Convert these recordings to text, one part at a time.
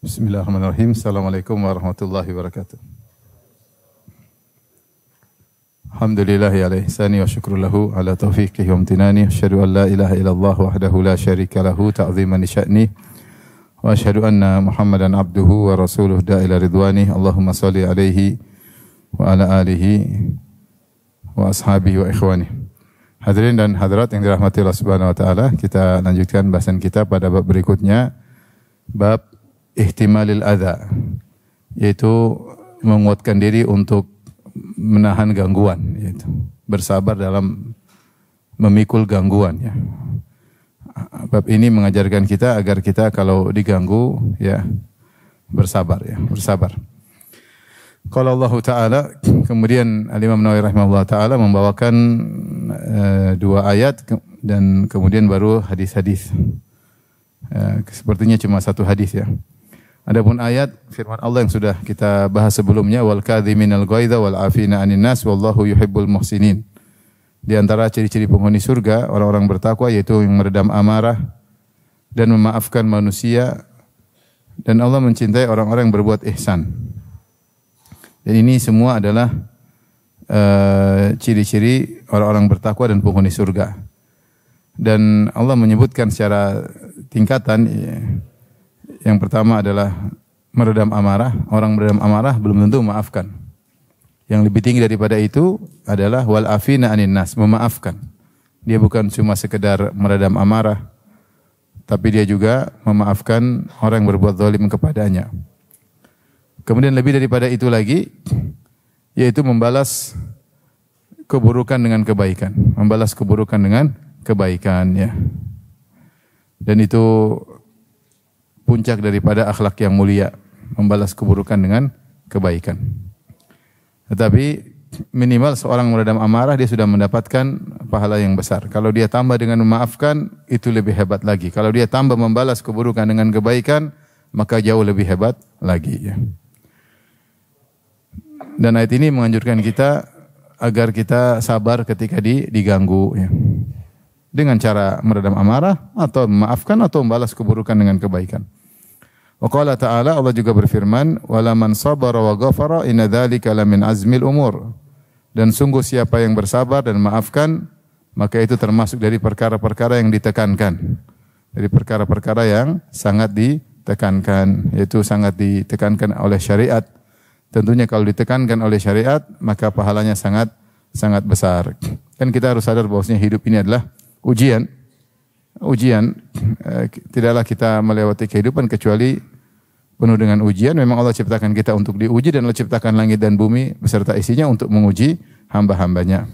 Bismillahirrahmanirrahim. Assalamualaikum warahmatullahi wabarakatuh. Alhamdulillahi ala ihsani wa syukru lahu ala taufiqihi wa amtinani. Asyhadu an la ilaha illallah wahdahu la syarika lahu ta'ziman li sya'ni. Wa asyhadu anna Muhammadan abduhu wa rasuluhu da'ila ridwani. Allahumma salli alaihi wa ala alihi wa ashabihi wa ikhwani. Hadirin dan hadirat yang dirahmati Allah Subhanahu wa taala, kita lanjutkan bahasan kita pada bab berikutnya, bab ihtimalil adza, yaitu menguatkan diri untuk menahan gangguan, yaitu bersabar dalam memikul gangguan, ya. Bab ini mengajarkan kita agar kita kalau diganggu, ya, bersabar, ya, bersabar. Qala Allah Ta'ala, kemudian Al-Imam Nawawi rahimahullah Ta'ala membawakan dua ayat dan kemudian baru hadis-hadis. Sepertinya cuma satu hadis, ya. Adapun ayat firman Allah yang sudah kita bahas sebelumnya, wal kadhiminal ghaidha wal afina 'anil nas wallahu yuhibbul muhsinin. Di antara ciri-ciri penghuni surga orang-orang bertakwa yaitu yang meredam amarah dan memaafkan manusia, dan Allah mencintai orang-orang yang berbuat ihsan. Dan ini semua adalah ciri-ciri orang-orang bertakwa dan penghuni surga. Dan Allah menyebutkan secara tingkatan, ya. Yang pertama adalah meredam amarah. Orang meredam amarah belum tentu memaafkan. Yang lebih tinggi daripada itu adalah wal afina 'anil nas, memaafkan. Dia bukan cuma sekedar meredam amarah, tapi dia juga memaafkan orang yang berbuat zalim kepadanya. Kemudian lebih daripada itu lagi, yaitu membalas keburukan dengan kebaikan. Membalas keburukan dengan kebaikan, ya. Dan itu puncak daripada akhlak yang mulia, membalas keburukan dengan kebaikan. Tetapi minimal seorang meredam amarah dia sudah mendapatkan pahala yang besar. Kalau dia tambah dengan memaafkan, itu lebih hebat lagi. Kalau dia tambah membalas keburukan dengan kebaikan, maka jauh lebih hebat lagi, ya. Dan ayat ini menganjurkan kita agar kita sabar ketika diganggu, ya. Dengan cara meredam amarah atau memaafkan atau membalas keburukan dengan kebaikan. Wa qala ta'ala, Allah juga berfirman, wala man sabara wa ghafara inna dzalika lamin azmil umur. Dan sungguh siapa yang bersabar dan memaafkan, maka itu termasuk dari perkara-perkara yang ditekankan. Dari perkara-perkara yang sangat ditekankan, yaitu sangat ditekankan oleh syariat. Tentunya kalau ditekankan oleh syariat, maka pahalanya sangat besar. Dan kita harus sadar bahwasanya hidup ini adalah ujian. Tidaklah kita melewati kehidupan kecuali penuh dengan ujian. Memang Allah ciptakan kita untuk diuji, dan Allah ciptakan langit dan bumi beserta isinya untuk menguji hamba-hambanya.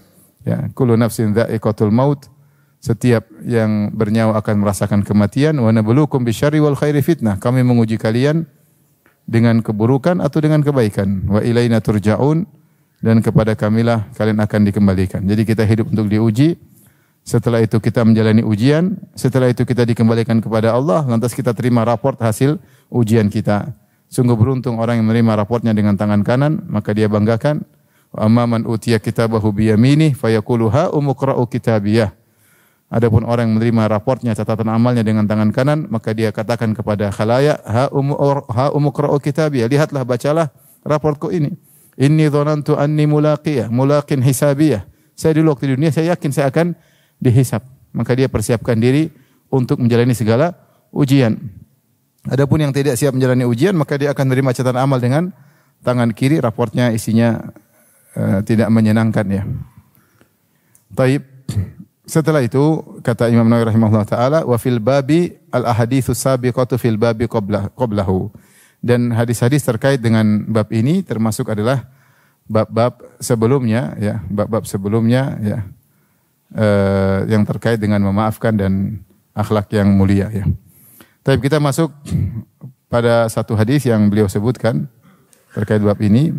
Ya, kullu nafsin dha'iqatul maut. Setiap yang bernyawa akan merasakan kematian. Wa nabluukum bisyarri wal khairi fitnah. Kami menguji kalian dengan keburukan atau dengan kebaikan. Wa ilaina turja'un. Dan kepada kamilah kalian akan dikembalikan. Jadi kita hidup untuk diuji. Setelah itu kita menjalani ujian, setelah itu kita dikembalikan kepada Allah, lantas kita terima raport hasil ujian kita. Sungguh beruntung orang yang menerima raportnya dengan tangan kanan, maka dia banggakan. Wa amma man utiya kitabahu biyaminih fayaqulu ha umqra'u kitabiyah. Adapun orang yang menerima raportnya, catatan amalnya dengan tangan kanan, maka dia katakan kepada khalayak, ha umqra'u kitabiyah, lihatlah, bacalah raportku ini. Inni dhanantu anni mulaqin hisabiyah. Saya dulu waktu di dunia saya yakin saya akan dihisab. Maka dia persiapkan diri untuk menjalani segala ujian. Adapun yang tidak siap menjalani ujian, maka dia akan menerima catatan amal dengan tangan kiri, raportnya isinya tidak menyenangkan, ya. Taib. Setelah itu kata Imam Nawawi rahimahullah taala, wa fil babi al ahaditsus sabiqatu fil babi qablahu. Dan hadis-hadis terkait dengan bab ini termasuk adalah bab-bab sebelumnya, ya, bab-bab sebelumnya, ya. Yang terkait dengan memaafkan dan akhlak yang mulia, ya. Tapi kita masuk pada satu hadis yang beliau sebutkan terkait bab ini.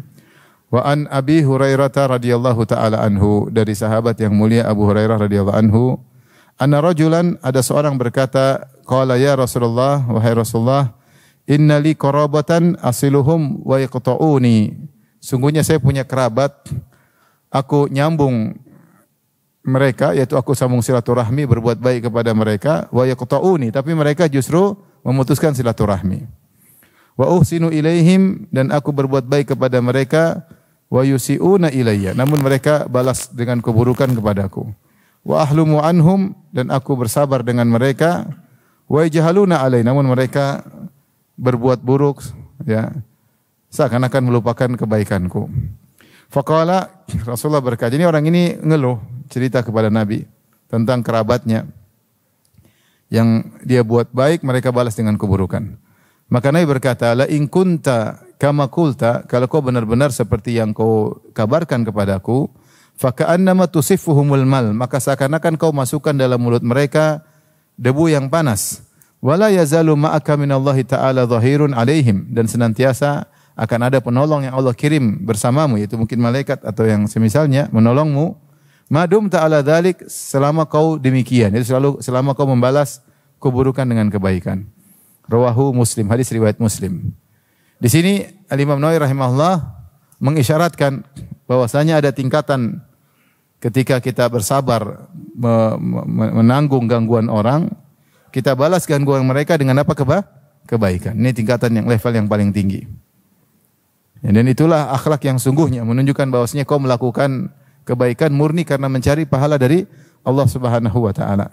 Wa an Abi Hurairah radhiyallahu taala anhu, dari sahabat yang mulia Abu Hurairah radhiyallahu anhu, anna rajulan, ada seorang berkata, qala ya Rasulullah, wahai Rasulullah, inna li qarabatan asiluhum wa yaqta'uni. Sungguhnya saya punya kerabat, aku nyambung mereka, yaitu aku sambung silaturahmi, berbuat baik kepada mereka, wa yaqta'uni, tapi mereka justru memutuskan silaturahmi. Wa uhsinu ilaihim, dan aku berbuat baik kepada mereka. Wa yusi'una ilayya, namun mereka balas dengan keburukan kepadaku. Wa ahlumu anhum, dan aku bersabar dengan mereka. Wa yajhaluna alai, namun mereka berbuat buruk, ya, seakan-akan melupakan kebaikanku. Faqala, Rasulullah berkata, ini orang ini ngeluh, cerita kepada Nabi tentang kerabatnya yang dia buat baik, mereka balas dengan keburukan. Maka Nabi berkata, la in kunta kama qulta, kalau kau benar-benar seperti yang kau kabarkan kepadaku, fa ka'annama tusiffuhumul mal, maka seakan-akan kau masukkan dalam mulut mereka debu yang panas. Wala yazalu ma'aka minallahi ta'ala dhahirun alaihim, dan senantiasa akan ada penolong yang Allah kirim bersamamu, yaitu mungkin malaikat atau yang semisalnya menolongmu. Madum ta'ala dzalik, selama kau demikian, jadi selama kau membalas keburukan dengan kebaikan. Rawahu Muslim, hadis riwayat Muslim. Di sini Al-Imam Nawawi rahimahullah mengisyaratkan bahwasanya ada tingkatan ketika kita bersabar menanggung gangguan orang, kita balas gangguan mereka dengan apa? Kebaikan. Ini tingkatan yang level yang paling tinggi. Ya, dan itulah akhlak yang sungguhnya, menunjukkan bahwasanya kau melakukan kebaikan murni karena mencari pahala dari Allah Subhanahu wa taala.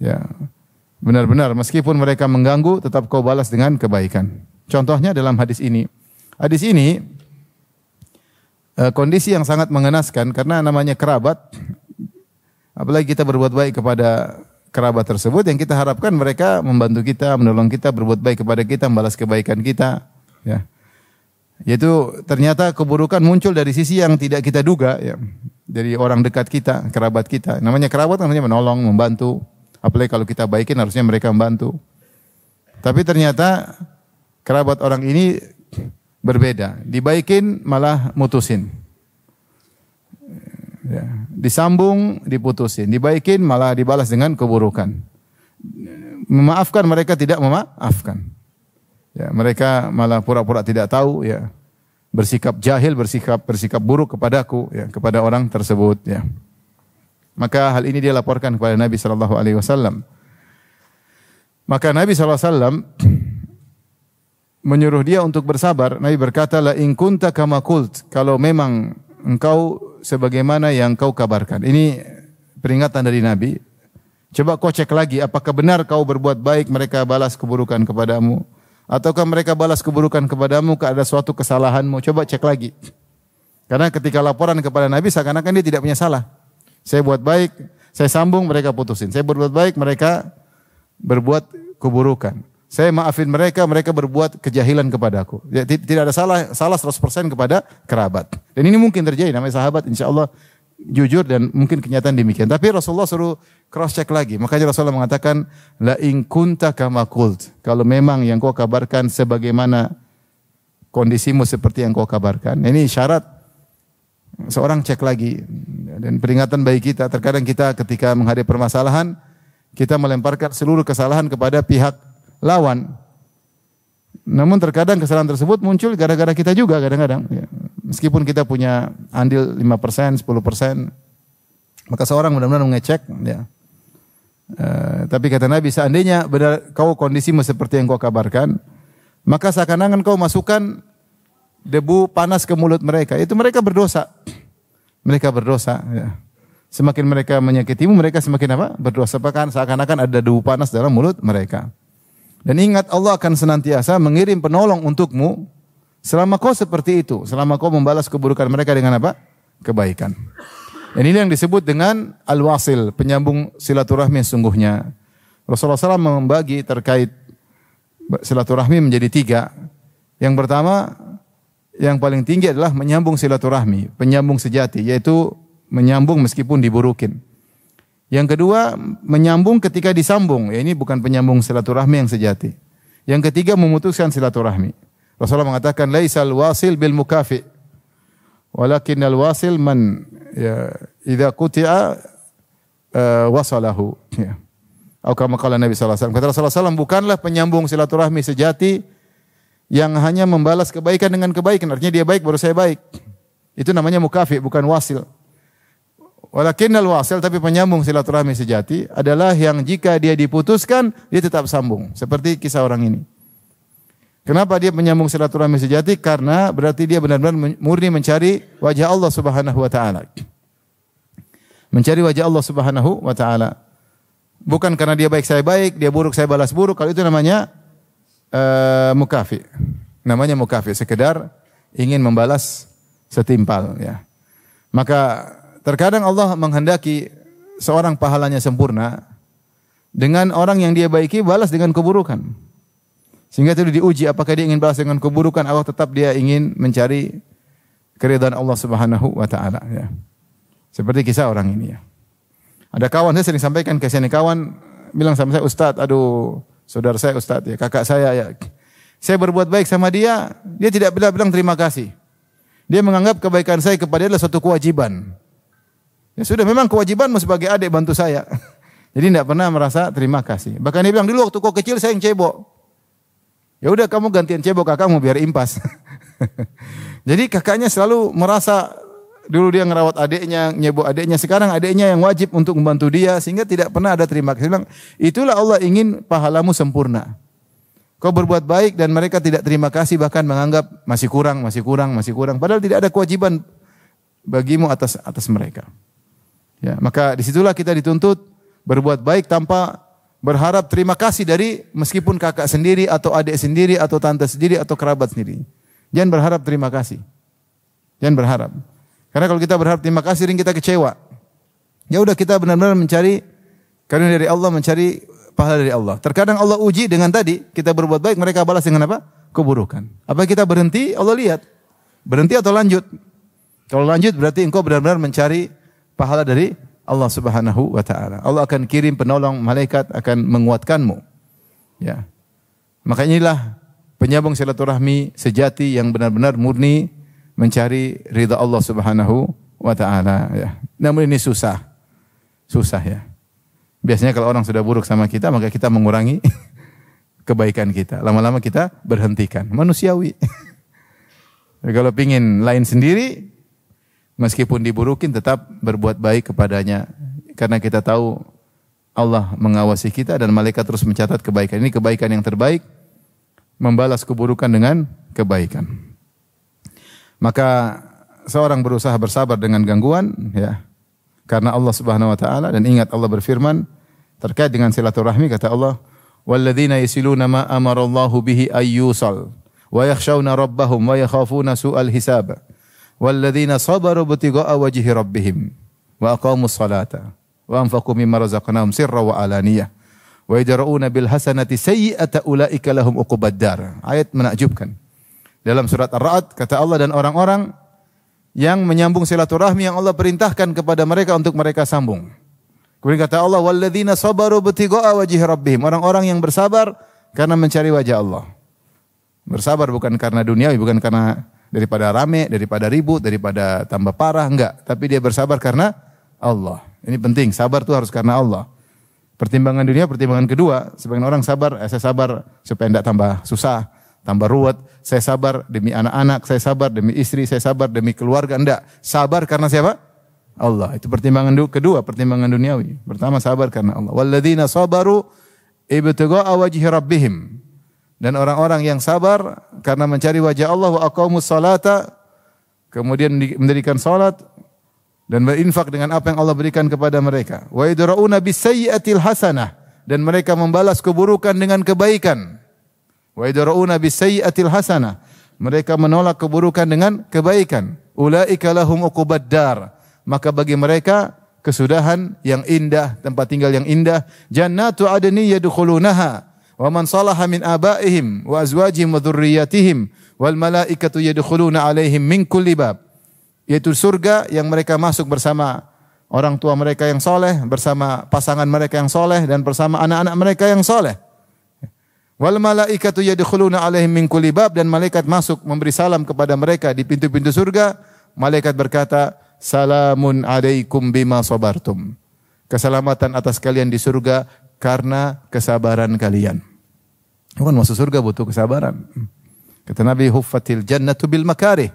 Ya. Benar-benar meskipun mereka mengganggu, tetap kau balas dengan kebaikan. Contohnya dalam hadis ini. Hadis ini kondisi yang sangat mengenaskan karena namanya kerabat. Apalagi kita berbuat baik kepada kerabat tersebut, yang kita harapkan mereka membantu kita, menolong kita, berbuat baik kepada kita, membalas kebaikan kita, ya. Yaitu ternyata keburukan muncul dari sisi yang tidak kita duga, ya. Dari orang dekat kita, kerabat kita. Namanya kerabat namanya menolong, membantu. Apalagi kalau kita baikin harusnya mereka membantu. Tapi ternyata kerabat orang ini berbeda. Dibaikin malah mutusin. Ya. Disambung diputusin. Dibaikin malah dibalas dengan keburukan. Memaafkan mereka tidak memaafkan. Ya, mereka malah pura-pura tidak tahu, ya. Bersikap jahil, bersikap buruk kepadaku, ya, kepada orang tersebut, ya. Maka hal ini dia laporkan kepada Nabi sallallahu alaihi wasallam. Maka Nabi sallallahu alaihi wasallam menyuruh dia untuk bersabar. Nabi berkata, la in kunta kama qult, kalau memang engkau sebagaimana yang kau kabarkan. Ini peringatan dari Nabi. Coba kau cek lagi, apakah benar kau berbuat baik, mereka balas keburukan kepadamu, ataukah mereka balas keburukan kepadamu karena ada suatu kesalahanmu. Coba cek lagi. Karena ketika laporan kepada Nabi seakan-akan dia tidak punya salah. Saya buat baik, saya sambung, mereka putusin. Saya berbuat baik, mereka berbuat keburukan. Saya maafin mereka, mereka berbuat kejahilan kepadaku. Ya, tidak ada salah 100% kepada kerabat. Dan ini mungkin terjadi, namanya sahabat, insya Allah jujur dan mungkin kenyataan demikian. Tapi Rasulullah suruh cross check lagi. Makanya Rasulullah mengatakan, la in kunta kama qult. Kalau memang yang kau kabarkan sebagaimana kondisimu seperti yang kau kabarkan. Ini syarat seorang cek lagi. Dan peringatan bagi kita, terkadang kita ketika menghadapi permasalahan, kita melemparkan seluruh kesalahan kepada pihak lawan. Namun terkadang kesalahan tersebut muncul gara-gara kita juga kadang-kadang. Ya. Meskipun kita punya andil 5%, 10%, maka seorang benar-benar mengecek. Ya. Tapi kata Nabi, seandainya benar kau kondisimu seperti yang kau kabarkan, maka seakan-akan kau masukkan debu panas ke mulut mereka. Itu mereka berdosa. Mereka berdosa. Ya. Semakin mereka menyakitimu, mereka semakin apa? Berdosa. Seakan-akan ada debu panas dalam mulut mereka. Dan ingat, Allah akan senantiasa mengirim penolong untukmu selama kau seperti itu. Selama kau membalas keburukan mereka dengan apa? Kebaikan. Dan ini yang disebut dengan al-wasil, penyambung silaturahmi sungguhnya. Rasulullah SAW membagi terkait silaturahmi menjadi 3. Yang pertama, yang paling tinggi adalah menyambung silaturahmi, penyambung sejati, yaitu menyambung meskipun diburukin. Yang kedua, menyambung ketika disambung, ya ini bukan penyambung silaturahmi yang sejati. Yang ketiga, memutuskan silaturahmi. Rasulullah mengatakan, laisal wasil bil mukafi, walakinnal wasil man ya idza quti'a wasalahu. Ya. Atau kama qala Nabi sallallahu alaihi wasallam. Kata Rasulullah SAW, bukanlah penyambung silaturahmi sejati yang hanya membalas kebaikan dengan kebaikan. Artinya dia baik baru saya baik. Itu namanya mukafi, bukan wasil. Walakinnal wasil, tapi penyambung silaturahmi sejati adalah yang jika dia diputuskan, dia tetap sambung. Seperti kisah orang ini. Kenapa dia menyambung silaturahmi sejati? Karena berarti dia benar-benar murni mencari wajah Allah Subhanahu wa taala. Mencari wajah Allah Subhanahu wa taala. Bukan karena dia baik saya baik, dia buruk saya balas buruk. Kalau itu namanya mukafi. Namanya mukafi, sekedar ingin membalas setimpal ya. Maka terkadang Allah menghendaki seorang pahalanya sempurna dengan orang yang dia baiki balas dengan keburukan. Sehingga itu diuji apakah dia ingin balas dengan keburukan atau tetap dia ingin mencari keridhaan Allah Subhanahu wa taala ya. Seperti kisah orang ini ya. Ada kawan saya sering sampaikan ke sini, kawan bilang sama saya, "Ustaz, aduh, saudara saya Ustaz ya, kakak saya ya. Saya berbuat baik sama dia, dia tidak bilang terima kasih. Dia menganggap kebaikan saya kepada dia adalah suatu kewajiban. Ya sudah, memang kewajibanmu sebagai adik bantu saya." Jadi tidak pernah merasa terima kasih. Bahkan dia bilang, "Dulu waktu kau kecil saya yang cebok. Ya udah kamu gantian cebok kakakmu biar impas." Jadi kakaknya selalu merasa dulu dia ngerawat adiknya, nyebok adiknya, sekarang adiknya yang wajib untuk membantu dia sehingga tidak pernah ada terima kasih. Bilang, itulah Allah ingin pahalamu sempurna. Kau berbuat baik dan mereka tidak terima kasih, bahkan menganggap masih kurang. Padahal tidak ada kewajiban bagimu atas mereka. Ya, maka disitulah kita dituntut berbuat baik tanpa berharap terima kasih dari meskipun kakak sendiri atau adik sendiri atau tante sendiri atau kerabat sendiri. Jangan berharap terima kasih. Jangan berharap. Karena kalau kita berharap terima kasih, sering kita kecewa. Ya udah, kita benar-benar mencari karunia dari Allah, mencari pahala dari Allah. Terkadang Allah uji dengan tadi, kita berbuat baik, mereka balas dengan apa? Keburukan. Apa kita berhenti? Allah lihat. Berhenti atau lanjut? Kalau lanjut berarti engkau benar-benar mencari pahala dari Allah Subhanahu wa taala. Allah akan kirim penolong malaikat akan menguatkanmu. Ya. Makanya inilah penyambung silaturahmi sejati yang benar-benar murni mencari ridha Allah Subhanahu wa taala ya. Namun ini susah. Susah ya. Biasanya kalau orang sudah buruk sama kita, maka kita mengurangi kebaikan kita. Lama-lama kita berhentikan. Manusiawi. Kalau pingin lain sendiri, meskipun diburukin tetap berbuat baik kepadanya. Karena kita tahu Allah mengawasi kita dan malaikat terus mencatat kebaikan. Ini kebaikan yang terbaik, membalas keburukan dengan kebaikan. Maka seorang berusaha bersabar dengan gangguan ya. Karena Allah Subhanahu wa taala, dan ingat Allah berfirman terkait dengan silaturahmi, kata Allah, "Walladzina yasiluna ma amarallahu bihi ayyusal wa yakhshawna rabbahum wa yakhafuna su'al hisab." Walladzina sabaru ibtigha'a wajhi rabbihim wa aqamus salata wa anfaqu mimma razaqnahum sirra wa alaniyah wa yadra'una bil hasanati sayyi'ata ulaika lahum uqubad dar. Ayat menakjubkan. Dalam surat Ar-Ra'd kata Allah, dan orang-orang yang menyambung silaturahmi yang Allah perintahkan kepada mereka untuk mereka sambung. Kemudian kata Allah, walladzina sabaru ibtigha'a wajhi rabbihim. Orang-orang yang bersabar karena mencari wajah Allah. Bersabar bukan karena duniawi, bukan karena daripada rame, daripada ribut, daripada tambah parah, enggak. Tapi dia bersabar karena Allah. Ini penting, sabar itu harus karena Allah. Pertimbangan dunia, pertimbangan kedua. Sebagian orang sabar, saya sabar supaya tidak tambah susah, tambah ruwet. Saya sabar demi anak-anak, saya sabar demi istri, saya sabar demi keluarga. Enggak, sabar karena siapa? Allah. Itu pertimbangan kedua, pertimbangan duniawi. Pertama, sabar karena Allah. Walladzina sabaru ibtigha'a wajhi rabbihim. Dan orang-orang yang sabar karena mencari wajah Allah, wa aqamus salata, kemudian mendirikan salat dan berinfak dengan apa yang Allah berikan kepada mereka. Wa yadra'una bisayyi'atil hasanah, dan mereka membalas keburukan dengan kebaikan. Wa yadra'una bisayyi'atil hasanah, mereka menolak keburukan dengan kebaikan. Ulaika lahum uqubad dar, maka bagi mereka kesudahan yang indah, tempat tinggal yang indah. Jannatu adni yadkhulunaha wa man salaha min abaihim wa azwajihim wa dzurriyyatihim wal malaikatu yadkhuluna alaihim min kulli bab. Yaitu surga yang mereka masuk bersama orang tua mereka yang soleh, bersama pasangan mereka yang soleh, dan bersama anak-anak mereka yang soleh. Wal malaikatu yadkhuluna alaihim min kulli bab, dan malaikat masuk memberi salam kepada mereka di pintu-pintu surga. Malaikat berkata, salamun alaikum bima sabartum. Keselamatan atas kalian di surga karena kesabaran kalian. Kan masuk surga butuh kesabaran. Kata Nabi, huffatil jannatu bil makarih.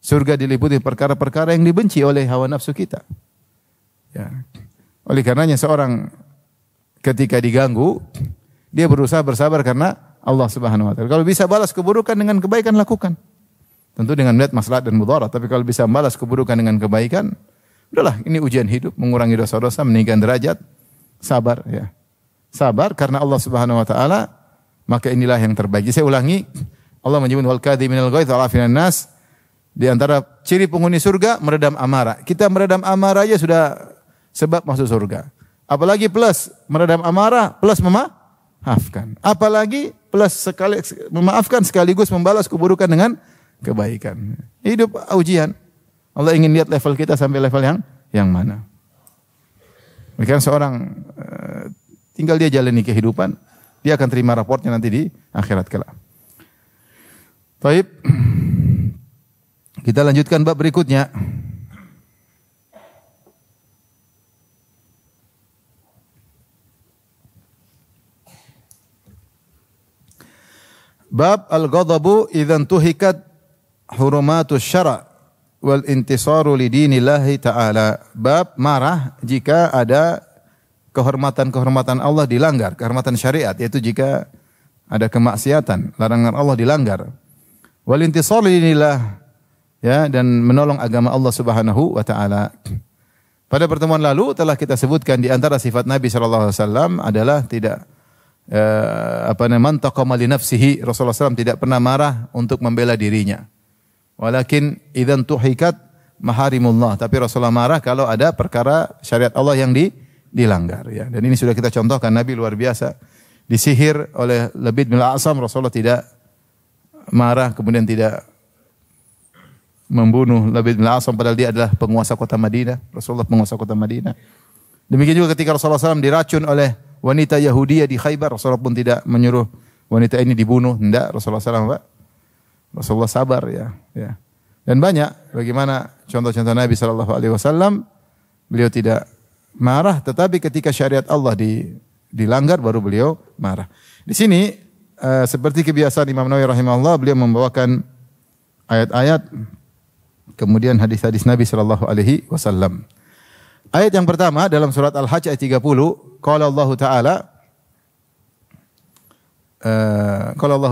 Surga diliputi perkara-perkara yang dibenci oleh hawa nafsu kita. Ya. Oleh karenanya seorang ketika diganggu, dia berusaha bersabar karena Allah Subhanahu wa taala. Kalau bisa balas keburukan dengan kebaikan, lakukan. Tentu dengan melihat maslahat dan mudarat, tapi kalau bisa balas keburukan dengan kebaikan, udahlah, ini ujian hidup, mengurangi dosa-dosa, meninggikan derajat, sabar ya. Sabar karena Allah Subhanahu wa taala, maka inilah yang terbaik. Saya ulangi, Allah menyebut wal kadhiminal ghaidz wal afinan nas. Di antara ciri penghuni surga meredam amarah. Kita meredam amarah aja sudah sebab masuk surga. Apalagi plus meredam amarah plus memaafkan. Apalagi plus sekali memaafkan sekaligus membalas keburukan dengan kebaikan. Hidup ujian. Allah ingin lihat level kita sampai level yang mana. Mungkin seorang tinggal dia jalani kehidupan, dia akan terima raportnya nanti di akhirat kelak. Baik. Kita lanjutkan bab berikutnya. Bab al-ghadabu idzan tuhikat hurumatus syara' wal intisaru li dinillahi ta'ala. Bab marah jika ada kehormatan-kehormatan Allah dilanggar, kehormatan syariat, yaitu jika ada kemaksiatan, larangan Allah dilanggar. Wal intisaru li dinillah, ya, dan menolong agama Allah Subhanahu wa taala. Pada pertemuan lalu telah kita sebutkan di antara sifat Nabi sallallahu alaihi wasallam adalah tidak mantaqama li nafsihi. Rasulullah SAW tidak pernah marah untuk membela dirinya. Walakin idzan tuhikat maharimullah, tapi Rasulullah marah kalau ada perkara syariat Allah yang dilanggar ya. Dan ini sudah kita contohkan, Nabi luar biasa. Disihir oleh Labid bin Al-A'sam, Rasulullah tidak marah, kemudian tidak membunuh Labid bin Al-A'sam padahal dia adalah penguasa kota Madinah. Rasulullah penguasa kota Madinah. Demikian juga ketika Rasulullah SAW diracun oleh wanita Yahudiyah di Khaybar, Rasulullah pun tidak menyuruh wanita ini dibunuh. Tidak, Rasulullah SAW Rasulullah sabar ya. Dan banyak bagaimana contoh-contoh Nabi SAW, beliau tidak marah, tetapi ketika syariat Allah dilanggar baru beliau marah. Di sini seperti kebiasaan Imam Nawawi rahimahullah, beliau membawakan ayat-ayat, kemudian hadis-hadis Nabi sallallahu alaihi wasallam. Ayat yang pertama dalam surat Al-Hajj ayat 30, qala Allah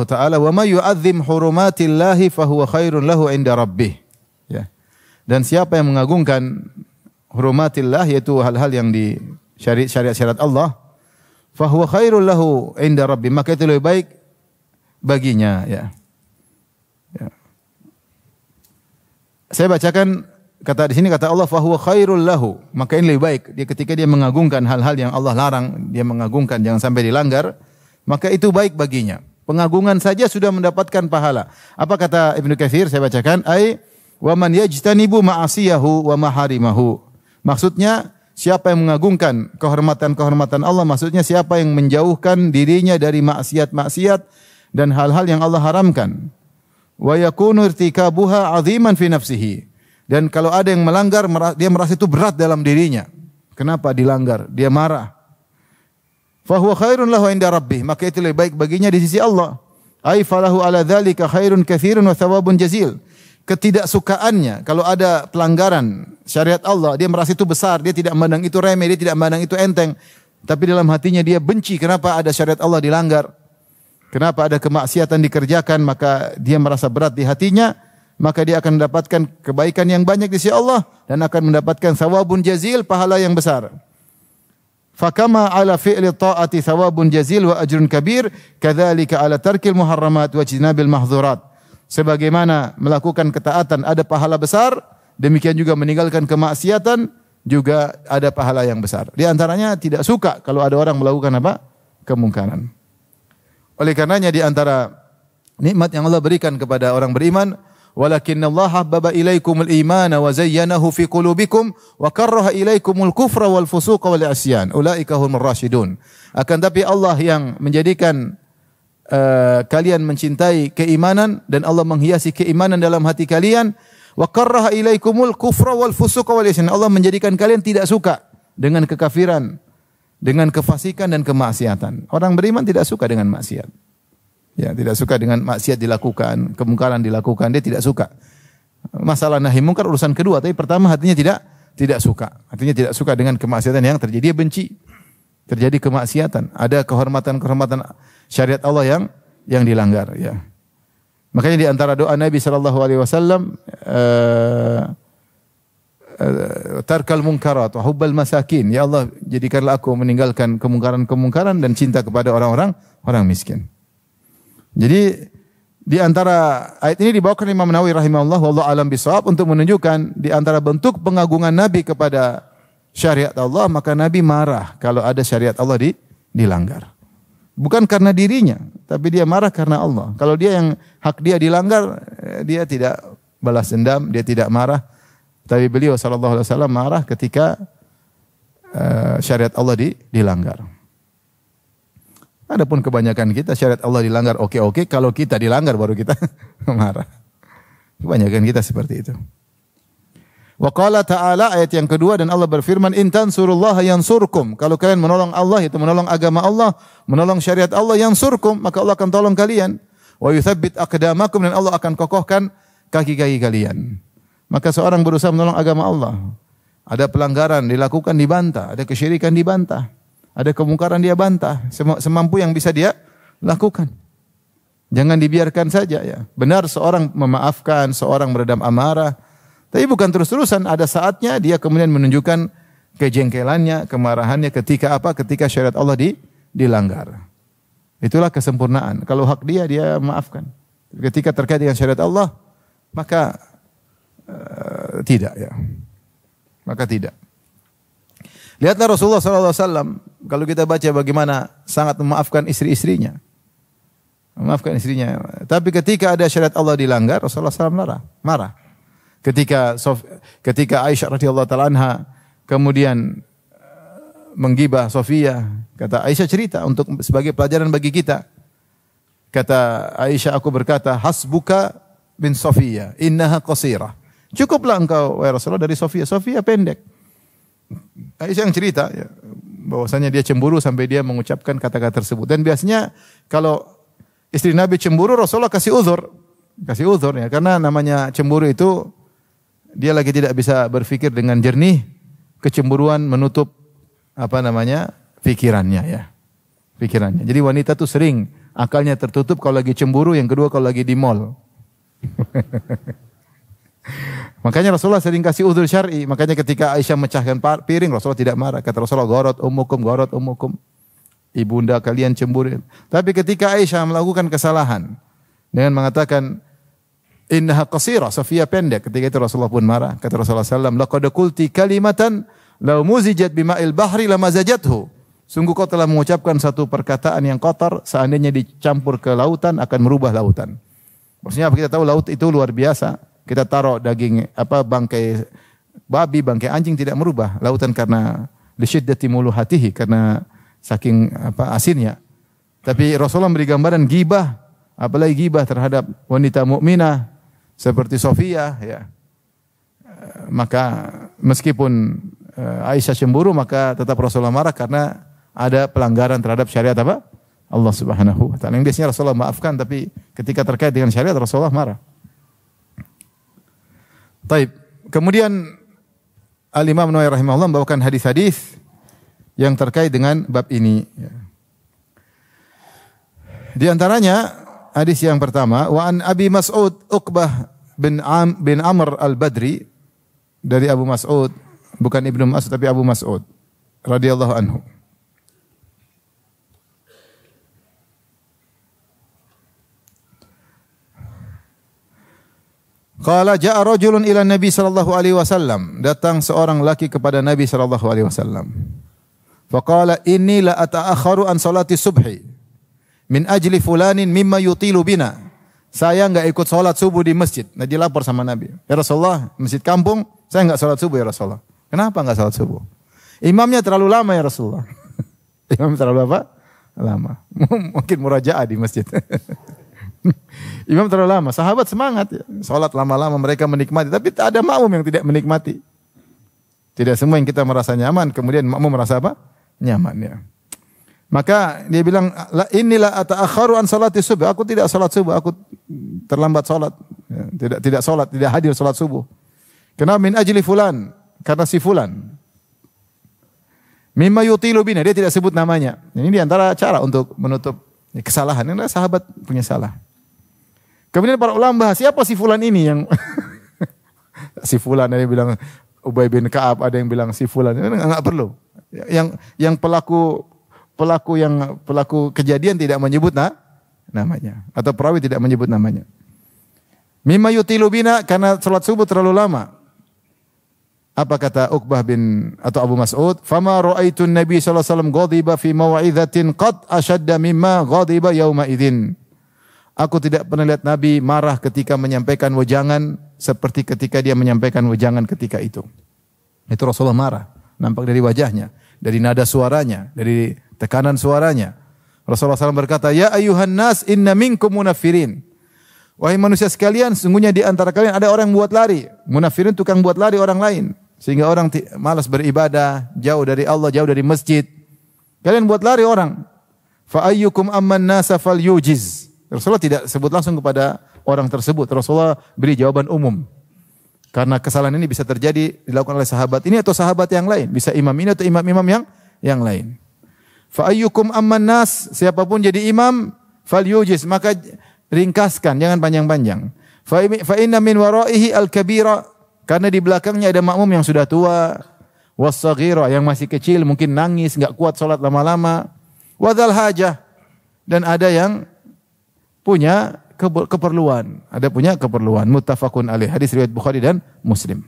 Ta'ala, "Wa may yu'azzim hurumatillahi fahuwa khairun lahu 'inda rabbih." Ya. Dan siapa yang mengagungkan hurumatillah, yaitu hal-hal yang di syariat-syariat Allah, fahuwa khairun lahu 'inda rabbih, maka itu lebih baik baginya ya. Saya bacakan di sini kata Allah fahuwa khairul lahu, maka ini lebih baik. Dia ketika dia mengagungkan hal-hal yang Allah larang, dia mengagungkan jangan sampai dilanggar, maka itu baik baginya. Pengagungan saja sudah mendapatkan pahala. Apa kata Ibnu Katsir? Saya bacakan, ai wa man yajtanibu ma'asiyahu wa maharimahu. Maksudnya siapa yang mengagungkan kehormatan-kehormatan Allah, maksudnya siapa yang menjauhkan dirinya dari maksiat-maksiat dan hal-hal yang Allah haramkan. Wa yakunu irtikabuha 'aziman fi nafsihi. Dan kalau ada yang melanggar, dia merasa itu berat dalam dirinya. Kenapa dilanggar? Dia marah. Fa huwa khairun lahu 'inda rabbih, maka itu lebih baik baginya di sisi Allah. Ai falahu 'ala dzalika khairun katsirun wa thawabun jazil. Ketidaksukaannya kalau ada pelanggaran syariat Allah, dia merasa itu besar, dia tidak memandang itu remeh, dia tidak memandang itu enteng. Tapi dalam hatinya dia benci kenapa ada syariat Allah dilanggar. Kenapa ada kemaksiatan dikerjakan, maka dia merasa berat di hatinya, maka dia akan mendapatkan kebaikan yang banyak di sisi Allah dan akan mendapatkan thawabun jazil, pahala yang besar. Fakama ala fi'li ta'ati thawabun jazil wa ajrun kabir, kadzalika ala tarkil muharramat wa jinabil mahdzurat. Sebagaimana melakukan ketaatan ada pahala besar, demikian juga meninggalkan kemaksiatan juga ada pahala yang besar. Di antaranya tidak suka kalau ada orang melakukan apa? Kemungkaran. Oleh karenanya di antara nikmat yang Allah berikan kepada orang beriman, walakinnallaha habbaba ilaikumul imana wa zayyanahu fi qulubikum wa karraha ilaikumul kufra wal fusuqa wal isyan ulaika humur rasyidun. Akan tapi Allah yang menjadikan kalian mencintai keimanan dan Allah menghiasi keimanan dalam hati kalian, wa karraha ilaikumul kufra wal fusuqa wal isyan. Allah menjadikan kalian tidak suka dengan kekafiran, dengan kefasikan dan kemaksiatan. Orang beriman tidak suka dengan maksiat. Ya, tidak suka dengan maksiat dilakukan, kemungkaran dilakukan, dia tidak suka. Masalah nahi mungkar urusan kedua, tapi pertama hatinya tidak suka. Hatinya tidak suka dengan kemaksiatan yang terjadi, dia benci. Terjadi kemaksiatan, ada kehormatan-kehormatan syariat Allah dilanggar, ya. Makanya di antara doa Nabi sallallahu alaihi wasallam tarkal munkarat wa hubbal masakin. Ya Allah, jadikanlah aku meninggalkan kemungkaran-kemungkaran dan cinta kepada orang miskin. Jadi di antara ayat ini dibawakan Imam Nawawi rahimahullah wallahu alam bisawab untuk menunjukkan di antara bentuk pengagungan Nabi kepada syariat Allah, maka Nabi marah kalau ada syariat Allah dilanggar. Bukan karena dirinya, tapi dia marah karena Allah. Kalau dia yang hak dia dilanggar, dia tidak balas dendam, dia tidak marah. Tapi beliau sallallahu alaihi wasallam marah ketika syariat Allah dilanggar. Adapun kebanyakan kita syariat Allah dilanggar oke, kalau kita dilanggar baru kita marah. Kebanyakan kita seperti itu. Wa qala ta'ala, ayat yang kedua, dan Allah berfirman, in tansurullaha yansurkum. Kalau kalian menolong Allah, itu menolong agama Allah, menolong syariat Allah, yansurkum, maka Allah akan tolong kalian. Wa yuthabbit aqdamakum, dan Allah akan kokohkan kaki-kaki kalian. Maka seorang berusaha menolong agama Allah, ada pelanggaran dilakukan dibantah, ada kesyirikan dibantah, ada kemungkaran dia bantah, semampu yang bisa dia lakukan. Jangan dibiarkan saja, ya. Benar seorang memaafkan, seorang meredam amarah, tapi bukan terus-terusan. Ada saatnya dia kemudian menunjukkan kejengkelannya, kemarahannya ketika apa? Ketika syariat Allah dilanggar. Itulah kesempurnaan. Kalau hak dia maafkan. Ketika terkait dengan syariat Allah, maka tidak, ya. Maka tidak. Lihatlah Rasulullah SAW, kalau kita baca bagaimana sangat memaafkan istri-istrinya. Memaafkan istrinya. Tapi ketika ada syariat Allah dilanggar, Rasulullah SAW marah. Ketika Aisyah radhiyallahu taala anha kemudian menggibah Sofia, kata Aisyah cerita untuk sebagai pelajaran bagi kita. Kata Aisyah, aku berkata, hasbuka bin Sofia, innaha qasirah. Cukuplah engkau wahai Rasulullah dari Sofia. Sofia pendek. Aisyah yang cerita, ya, bahwasanya dia cemburu sampai dia mengucapkan kata-kata tersebut. Dan biasanya kalau istri Nabi cemburu, Rasulullah kasih uzur ya, karena namanya cemburu itu dia lagi tidak bisa berpikir dengan jernih, kecemburuan menutup pikirannya, ya. Pikirannya. Jadi wanita tuh sering akalnya tertutup kalau lagi cemburu, yang kedua kalau lagi di mall. Makanya Rasulullah sering kasih uzur syar'i. Makanya ketika Aisyah mecahkan piring, Rasulullah tidak marah. Kata Rasulullah, gorot ummukum. Ibunda kalian cemburu. Tapi ketika Aisyah melakukan kesalahan dengan mengatakan innaha qasira, Sofia pendek, ketika itu Rasulullah pun marah. Kata Rasulullah SAW, laqad qulti kalimatan law muzijat bima'il bahri lamazajathu. Sungguh kau telah mengucapkan satu perkataan yang kotor, seandainya dicampur ke lautan akan merubah lautan. Maksudnya kita tahu laut itu luar biasa. Kita taruh daging bangkai babi, bangkai anjing tidak merubah lautan karena lisyiddati muluhatihi, karena saking asinnya. Tapi Rasulullah memberi gambaran gibah, apalagi gibah terhadap wanita mukminah seperti Sofia, ya. Maka meskipun Aisyah cemburu, maka tetap Rasulullah marah karena ada pelanggaran terhadap syariat Allah Subhanahu wa taala. Yang biasanya Rasulullah maafkan, tapi ketika terkait dengan syariat Rasulullah marah. Taib. Kemudian Al-Imam Nawawi rahimahullah membawakan hadis-hadis yang terkait dengan bab ini. Di antaranya hadis yang pertama, wa an Abi Mas'ud Uqbah bin Amr al-Badri, dari Abu Mas'ud, bukan Ibnu Mas'ud tapi Abu Mas'ud radhiyallahu anhu. Qala ja'a rajulun ila Nabi sallallahu alaihi wasallam. Datang seorang laki kepada Nabi sallallahu alaihi wasallam. Faqala inni la ata'akharu an salati subhi min ajli fulanin mimma yutilu bina. Saya enggak ikut salat subuh di masjid. Nah, dia lapor sama Nabi. Ya Rasulullah, masjid kampung, saya enggak salat subuh ya Rasulullah. Kenapa enggak salat subuh? Imamnya terlalu lama ya Rasulullah. Imam terlalu apa? Lama. Mungkin murajaah di masjid. Imam terlalu lama. Sahabat semangat, ya. Salat lama-lama mereka menikmati, tapi tak ada makmum yang tidak menikmati. Tidak semua yang kita merasa nyaman, kemudian makmum merasa apa? Nyaman, ya. Maka dia bilang, inilah ata'akharu an salati subuh. Aku tidak salat subuh, aku terlambat salat. Ya, tidak salat, tidak hadir salat subuh. Kenapa? Min ajli fulan, karena si fulan. Mimma yutilu bina, dia tidak sebut namanya. Ini di antara cara untuk menutup Ya, kesalahan, ini sahabat punya salah. Kemudian para ulama bahas, siapa si fulan ini yang si fulan, ada yang bilang Ubay bin Ka'ab, ada yang bilang si fulan, enggak perlu. Yang pelaku kejadian tidak menyebut namanya, atau perawi tidak menyebut namanya. Mimma yutilu bina, karena salat subuh terlalu lama. Apa kata Uqbah bin atau Abu Mas'ud? Fama ra'aitu Nabi sallallahu alaihi wasallam ghadiba fi mau'izatin qad ashadda mimma ghadiba yauma idzin. Aku tidak pernah lihat Nabi marah ketika menyampaikan wejangan seperti ketika dia menyampaikan wejangan ketika itu. Itu Rasulullah marah, nampak dari wajahnya, dari nada suaranya, dari tekanan suaranya. Rasulullah SAW berkata, "Ya ayuhan nas, inna minkum munafirin." Wahai manusia sekalian, sungguhnya di antara kalian ada orang yang buat lari. Munafirin tukang buat lari orang lain. Sehingga orang malas beribadah, jauh dari Allah, jauh dari masjid. Kalian buat lari orang. Fa ayyukum amman nasa falyujiz. Rasulullah tidak sebut langsung kepada orang tersebut. Rasulullah beri jawaban umum. Karena kesalahan ini bisa terjadi dilakukan oleh sahabat ini atau sahabat yang lain. Bisa imam ini atau imam-imam yang lain. Fa ayyukum amman nas, siapapun jadi imam, falyujiz, maka ringkaskan, jangan panjang-panjang. Fa inna min waraihi al-kabira, karena di belakangnya ada makmum yang sudah tua, was-saghira, yang masih kecil, mungkin nangis, enggak kuat salat lama-lama, wa dzal hajah, dan ada yang punya keperluan, muttafaqun alaih, hadis riwayat Bukhari dan Muslim.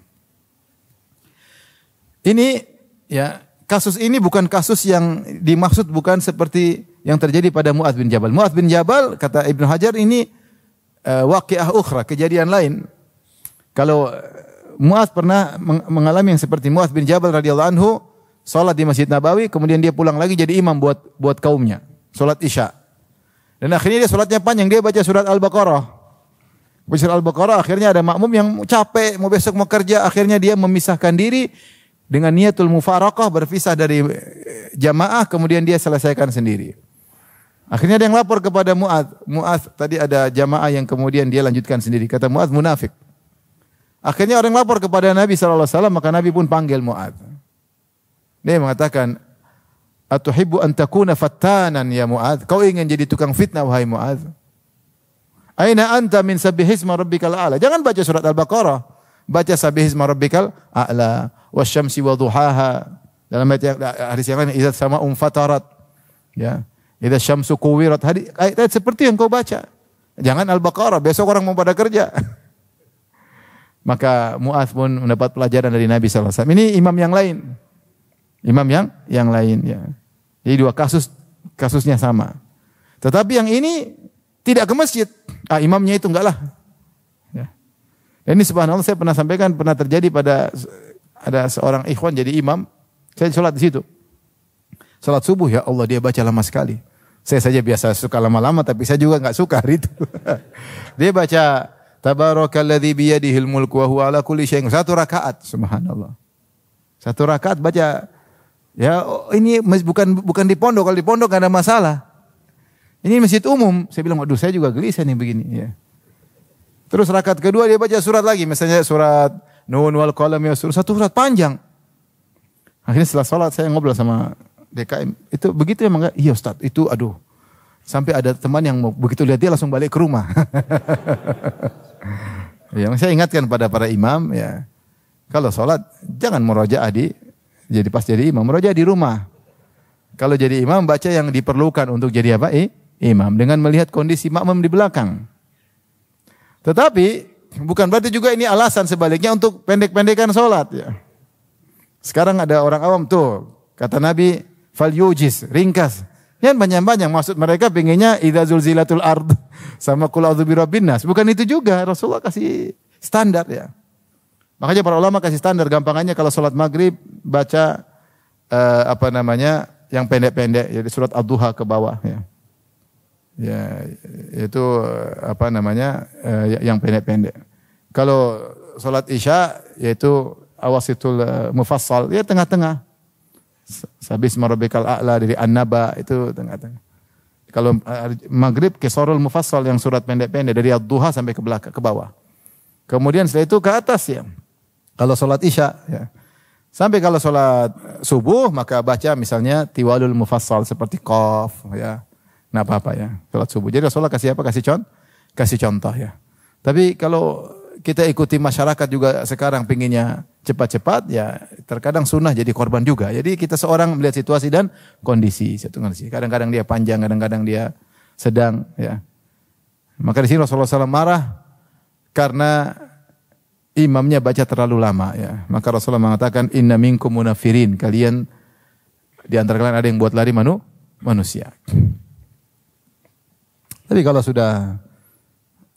Ini ya, kasus ini bukan kasus yang dimaksud, bukan seperti yang terjadi pada Mu'adz bin Jabal. Mu'adz bin Jabal, kata Ibnu Hajar, ini waqi'ah ukhra, kejadian lain. Kalau Mu'adz pernah mengalami yang seperti Mu'adz bin Jabal radhiyallahu anhu, salat di Masjid Nabawi, kemudian dia pulang lagi jadi imam buat kaumnya, salat Isya. Dan akhirnya dia salatnya panjang, dia baca surat Al-Baqarah. Baca surat Al-Baqarah, akhirnya ada makmum yang capek, mau besok mau kerja, akhirnya dia memisahkan diri dengan niatul mufaraqah, berpisah dari jamaah, kemudian dia selesaikan sendiri. Akhirnya ada yang lapor kepada Mu'adz. Mu'adz, tadi ada jamaah yang kemudian dia lanjutkan sendiri. Kata Mu'adz, munafik. Akhirnya orang lapor kepada Nabi SAW, maka Nabi pun panggil Mu'adz. Dia mengatakan, atuhibbu an takuna fattanan ya Mu'adz? Kau ingin jadi tukang fitnah wahai Mu'adz? Aina anta min sabbihisma rabbikal a'la? Jangan baca surat Al-Baqarah. Baca sabbihisma rabbikal a'la. Wasyamsi wa duhaha. Dalam hadis yang lain, idza sama'un fatarat. Ya. Idza syamsu kuwirat, ayat seperti yang kau baca. Jangan Al-Baqarah, besok orang mau pada kerja. Maka Mu'adz pun mendapat pelajaran dari Nabi sallallahu alaihi wasallam. Ini imam yang lain. Imam yang lain ya. Jadi dua kasusnya sama. Tetapi yang ini tidak ke masjid. Imamnya itu enggak lah. Ya. Ini subhanallah, saya pernah sampaikan, pernah terjadi pada ada seorang ikhwan jadi imam. Saya sholat di situ. Salat subuh, ya Allah, dia baca lama sekali. Saya saja biasa suka lama-lama, tapi saya juga enggak suka hari itu. Dia baca Tabarakalladzi biyadihil mulku wa huwa ala kulli syai'in. Satu rakaat, subhanallah. Satu rakaat baca. Ya, ini bukan di pondok. Kalau di pondok enggak ada masalah. Ini masjid umum. Saya bilang, waduh, saya juga gelisah nih begini. Ya. Terus rakaat kedua dia baca surat lagi, misalnya surat Nun wal Qalam, ya, satu surat panjang. Akhirnya setelah sholat saya ngobrol sama DKM, itu begitu emang enggak? Iya Ustaz, itu aduh. Sampai ada teman yang begitu lihat dia langsung balik ke rumah. Ya, saya ingatkan pada para imam, ya, kalau sholat jangan murojaah jadi pas jadi imam, murojaah di rumah. Kalau jadi imam baca yang diperlukan untuk jadi apa? Imam, dengan melihat kondisi makmum di belakang. Tetapi bukan berarti juga ini alasan sebaliknya untuk pendek-pendekan sholat. Ya. Sekarang ada orang awam tuh, kata Nabi, falyujiz, ringkas. Yang panjang-panjang, maksud mereka pengennya idza zulzilatul ard sama qul a'udzu birabbin nas. Bukan itu juga, Rasulullah kasih standar ya. Makanya para ulama kasih standar, gampangannya kalau salat maghrib baca yang pendek-pendek, jadi surat Ad-Duha ke bawah ya. Ya, itu yang pendek-pendek. Kalau salat Isya yaitu awasitul mufassal, ya tengah-tengah. Sabisma rabbikal a'la dari An-Naba itu tengah-tengah. Kalau maghrib qisarul mufassal yang surat pendek-pendek dari Ad-Duha sampai ke belakang ke bawah. Kemudian setelah itu ke atas ya. Kalau salat Isya ya. Sampai kalau salat subuh maka baca misalnya tiwalul mufassal seperti Qaf ya. Enggak apa-apa ya, salat subuh. Jadi Rasulullah kasih apa? Kasih contoh ya. Tapi kalau kita ikuti masyarakat juga sekarang pinginnya cepat-cepat, ya terkadang sunnah jadi korban juga. Jadi kita seorang melihat situasi dan kondisi. Kadang-kadang dia panjang, kadang-kadang dia sedang. Ya. Maka di sini Rasulullah SAW marah karena imamnya baca terlalu lama. Ya. Maka Rasulullah mengatakan, Inna minkum munafirin. Kalian, di antara kalian ada yang buat lari manusia. Tapi kalau sudah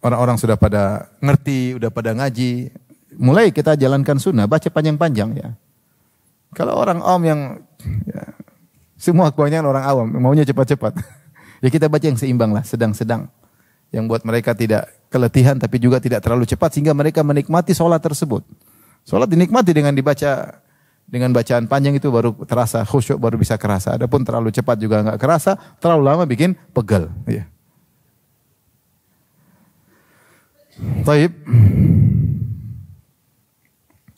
orang-orang sudah pada ngerti, udah pada ngaji, mulai kita jalankan sunnah, baca panjang-panjang ya. Kalau orang awam yang ya, semua kebanyakan orang awam maunya cepat-cepat, ya kita baca yang seimbang lah, sedang-sedang, yang buat mereka tidak keletihan tapi juga tidak terlalu cepat sehingga mereka menikmati sholat tersebut. Sholat dinikmati dengan dibaca dengan bacaan panjang itu baru terasa khusyuk, baru bisa kerasa. Adapun terlalu cepat juga enggak kerasa, terlalu lama bikin pegel. Ya. Taib.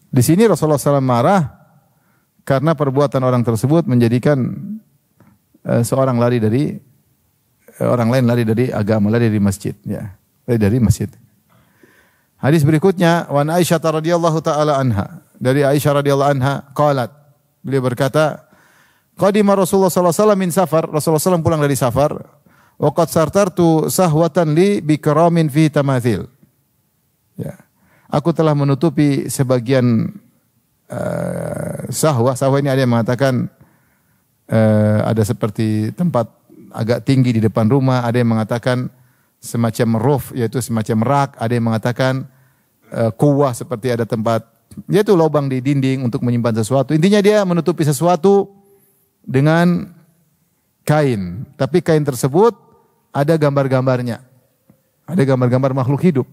Di sini Rasulullah SAW marah karena perbuatan orang tersebut menjadikan seorang lari dari orang lain lari dari agama, lari dari masjid, ya, lari dari masjid. Hadis berikutnya, wa Aisyah radhiyallahu taala anha, dari Aisyah radhiyallahu anha qalat, beliau berkata, qadima Rasulullah sallallahu alaihi wasallam min safar, Rasulullah SAW pulang dari safar, wa qad sartartu sahwatan li bi karamin fi tamathil. Ya. Aku telah menutupi sebagian sahwah ini ada yang mengatakan ada seperti tempat agak tinggi di depan rumah, ada yang mengatakan semacam roof, yaitu semacam rak, ada yang mengatakan kuwah seperti ada tempat, yaitu lubang di dinding untuk menyimpan sesuatu. Intinya dia menutupi sesuatu dengan kain, tapi kain tersebut ada gambar-gambarnya, ada gambar-gambar makhluk hidup.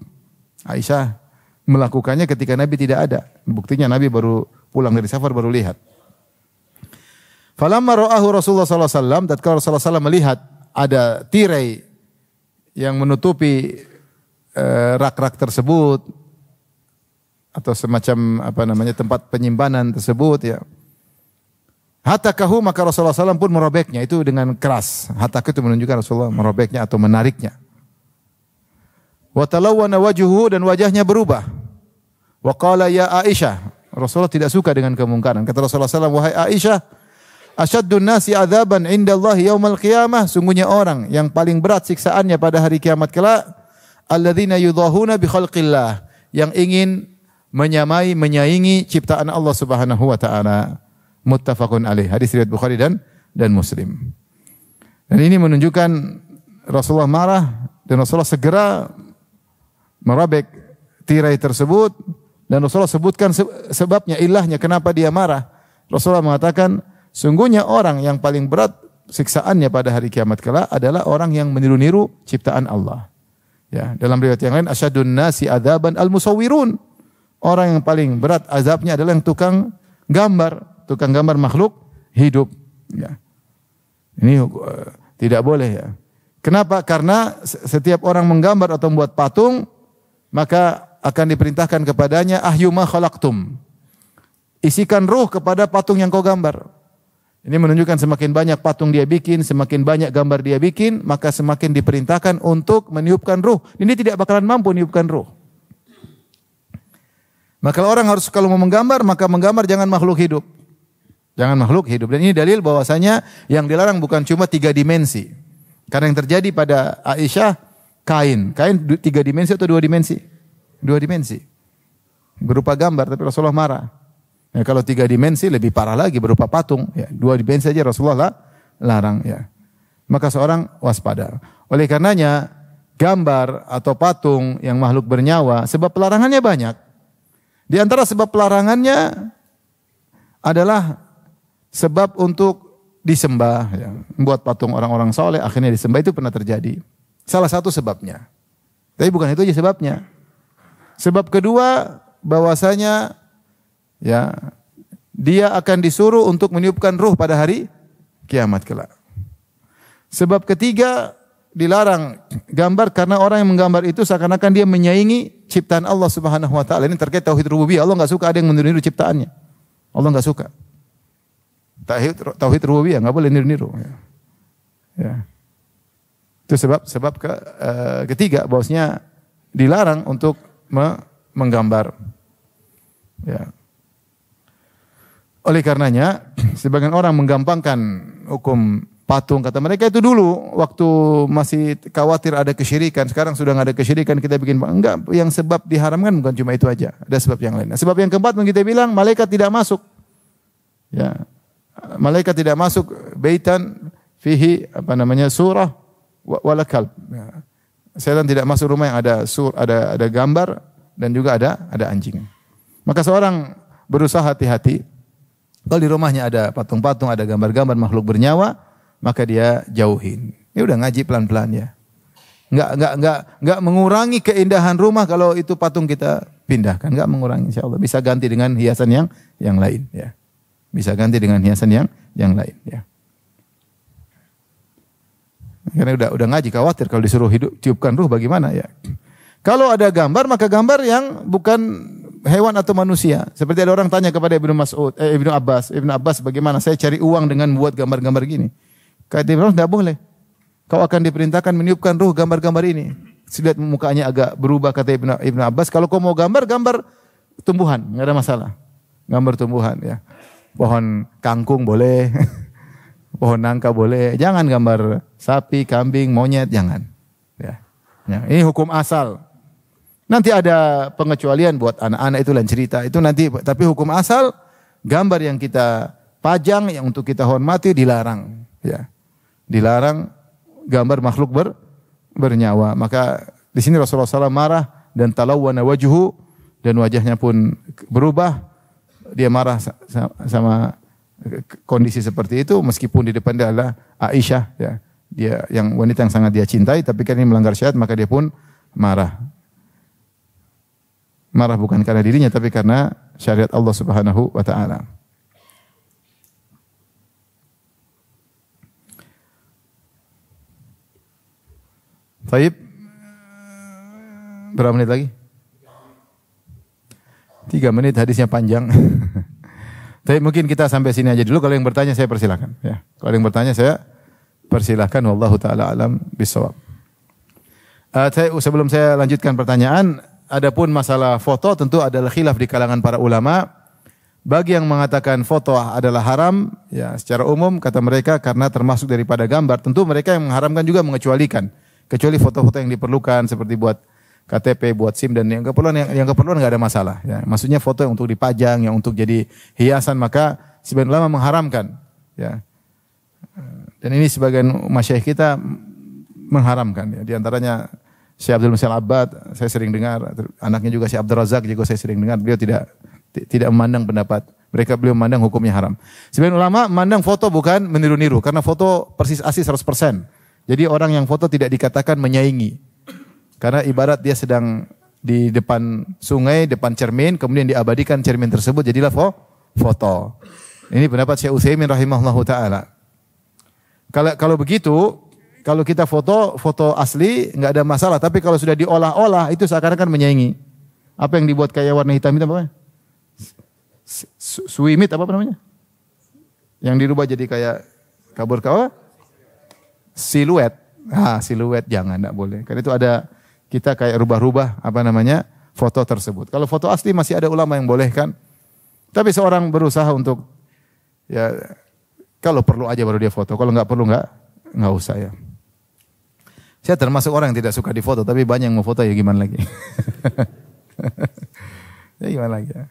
Aisyah melakukannya ketika Nabi tidak ada. Buktinya Nabi baru pulang dari safar baru lihat. Falamma ra'ahu Rasulullah sallallahu alaihi wasallam, tatkala Rasulullah sallallahu alaihi wasallam melihat ada tirai yang menutupi rak-rak tersebut atau semacam apa namanya tempat penyimpanan tersebut ya. Hatakahu, maka Rasulullah SAW pun merobeknya itu dengan keras. Hatak itu menunjukkan Rasulullah merobeknya atau menariknya. Wa talawwana wajhuhu, dan wajahnya berubah. Wa qala ya Aisyah, Rasulullah tidak suka dengan kemungkaran. Kata Rasulullah SAW, wahai Aisyah, asyaddun nasi adzaban indallahi yaumal qiyamah, sungguhnya orang yang paling berat siksaannya pada hari kiamat kelak, alladzina yudhahuna bi khalqillah, yang ingin menyamai, menyaingi ciptaan Allah Subhanahu wa taala. Muttafaqun alaih. Hadis riwayat Bukhari dan Muslim. Dan ini menunjukkan Rasulullah marah dan Rasulullah segera merobek tirai tersebut dan Rasulullah sebutkan sebabnya, ilahnya kenapa dia marah. Rasulullah mengatakan, sungguhnya orang yang paling berat siksaannya pada hari kiamat kelak adalah orang yang meniru-niru ciptaan Allah. Ya, dalam riwayat yang lain, asyadun nasi adzaban al-musawwirun. Orang yang paling berat azabnya adalah yang tukang gambar makhluk hidup. Ya. Ini tidak boleh ya. Kenapa? Karena setiap orang menggambar atau membuat patung, maka akan diperintahkan kepadanya, ahyuma khalaqtum. Isikan ruh kepada patung yang kau gambar. Ini menunjukkan semakin banyak patung dia bikin, semakin banyak gambar dia bikin, maka semakin diperintahkan untuk meniupkan ruh. Ini tidak bakalan mampu meniupkan ruh. Maka orang harus kalau mau menggambar, maka menggambar jangan makhluk hidup. Jangan makhluk hidup. Dan ini dalil bahwasanya yang dilarang bukan cuma 3 dimensi. Karena yang terjadi pada Aisyah, kain 3 dimensi atau 2 dimensi? 2 dimensi. Berupa gambar, tapi Rasulullah marah. Ya, kalau 3 dimensi lebih parah lagi, berupa patung. Ya, 2 dimensi saja Rasulullah larang. Ya. Maka seorang waspada. Oleh karenanya, gambar atau patung yang makhluk bernyawa, sebab pelarangannya banyak. Di antara sebab pelarangannya adalah sebab untuk disembah. Ya. Membuat patung orang-orang soleh, akhirnya disembah, itu pernah terjadi. Salah satu sebabnya. Tapi bukan itu aja sebabnya. Sebab kedua, bahwasanya ya dia akan disuruh untuk meniupkan ruh pada hari kiamat kelak. Sebab ketiga, dilarang gambar karena orang yang menggambar itu seakan-akan dia menyaingi ciptaan Allah Subhanahu wa taala. Ini terkait tauhid rububiyah. Allah enggak suka ada yang meniru ciptaannya. Allah enggak suka. Tauhid rububiyah enggak boleh niru-niru ya. Ya. Itu sebab ketiga bahwasanya dilarang untuk menggambar. Ya. Oleh karenanya, sebagian orang menggampangkan hukum patung. Kata mereka itu dulu waktu masih khawatir ada kesyirikan. Sekarang sudah nggak ada kesyirikan, kita bikin enggak. Yang sebab diharamkan bukan cuma itu aja. Ada sebab yang lain. Nah, sebab yang keempat kita bilang malaikat tidak masuk. Ya, malaikat tidak masuk baitan fihi surah wala kalb. Ya. Setan tidak masuk rumah yang ada gambar dan juga ada anjing. Maka seorang berusaha hati-hati. Kalau di rumahnya ada patung-patung, ada gambar-gambar makhluk bernyawa, maka dia jauhin. Ini udah ngaji pelan-pelan ya. Enggak mengurangi keindahan rumah kalau itu patung kita pindahkan, enggak mengurangi, insyaallah. Bisa ganti dengan hiasan yang lain ya. Bisa ganti dengan hiasan yang lain ya. Karena udah ngaji, khawatir kalau disuruh tiupkan ruh bagaimana ya. Kalau ada gambar, maka gambar yang bukan hewan atau manusia. Seperti ada orang tanya kepada Ibnu Abbas, bagaimana saya cari uang dengan buat gambar-gambar gini? Kata Ibnu Abbas, tidak boleh. Kau akan diperintahkan meniupkan ruh gambar-gambar ini. Lihat mukanya agak berubah, kata Ibnu Abbas. Kalau kau mau gambar tumbuhan, nggak ada masalah. Gambar tumbuhan ya. Pohon kangkung boleh, pohon nangka boleh. Jangan gambar sapi, kambing, monyet, jangan. Ya. Ini hukum asal. Nanti ada pengecualian buat anak-anak itu lain cerita. Itu nanti, tapi hukum asal gambar yang kita pajang yang untuk kita hormati dilarang. Ya. Dilarang gambar makhluk bernyawa. Maka di sini Rasulullah SAW marah dan talawwana wajhu dan wajahnya pun berubah. Dia marah sama kondisi seperti itu meskipun di depan dia adalah Aisyah ya. Dia yang wanita yang sangat dia cintai tapi kan ini melanggar syariat maka dia pun marah. Marah bukan karena dirinya tapi karena syariat Allah Subhanahu wa taala. Baik. Berapa menit lagi? 3 menit, hadisnya panjang. Tapi mungkin kita sampai sini aja dulu. Kalau yang bertanya saya persilakan ya. Kalau yang bertanya saya persilakan, wallahu taala alam bisawab. Sebelum saya lanjutkan pertanyaan, adapun masalah foto tentu adalah khilaf di kalangan para ulama. Bagi yang mengatakan foto adalah haram, ya secara umum kata mereka karena termasuk daripada gambar. Tentu mereka yang mengharamkan juga mengecualikan. Kecuali foto-foto yang diperlukan seperti buat KTP, buat SIM dan yang keperluan enggak ada masalah. Ya. Maksudnya foto yang untuk dipajang, yang untuk jadi hiasan maka sebagian ulama mengharamkan. Ya. Dan ini sebagian masyayikh kita mengharamkan. Ya. Di antaranya Syekh Abdul Muhsin Al-Abbad, saya sering dengar. Anaknya juga Syekh Abdul Razak juga saya sering dengar. Beliau tidak memandang pendapat. Beliau memandang hukumnya haram. Sebagian ulama memandang foto bukan meniru-niru. Karena foto persis asli 100%. Jadi orang yang foto tidak dikatakan menyaingi. Karena ibarat dia sedang di depan sungai, depan cermin, kemudian diabadikan cermin tersebut, jadilah foto. Ini pendapat Syekh Utsaimin rahimahullahu taala. Kalau begitu, kalau kita foto asli enggak ada masalah, tapi kalau sudah diolah-olah itu seakan-akan menyaingi. Apa yang dibuat kayak warna hitam itu apa? Suimit apa namanya? Yang dirubah jadi kayak kabur siluet. Siluet jangan, enggak boleh. Karena itu ada kita kayak rubah-rubah foto tersebut. Kalau foto asli masih ada ulama yang bolehkan. Tapi seorang berusaha untuk ya kalau perlu aja baru dia foto. Kalau enggak perlu enggak usah ya. Saya termasuk orang yang tidak suka difoto, tapi banyak yang mau foto ya gimana lagi. Ya gimana lagi ya.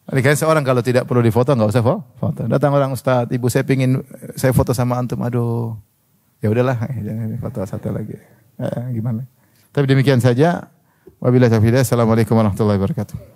Karena seorang kalau tidak perlu difoto enggak usah foto. Datang orang, Ustaz, ibu saya pingin saya foto sama antum. Aduh. Ya udahlah, jangan foto satu lagi. Gimana? Tapi demikian saja. Wabillahi taufiq. Assalamualaikum warahmatullahi wabarakatuh.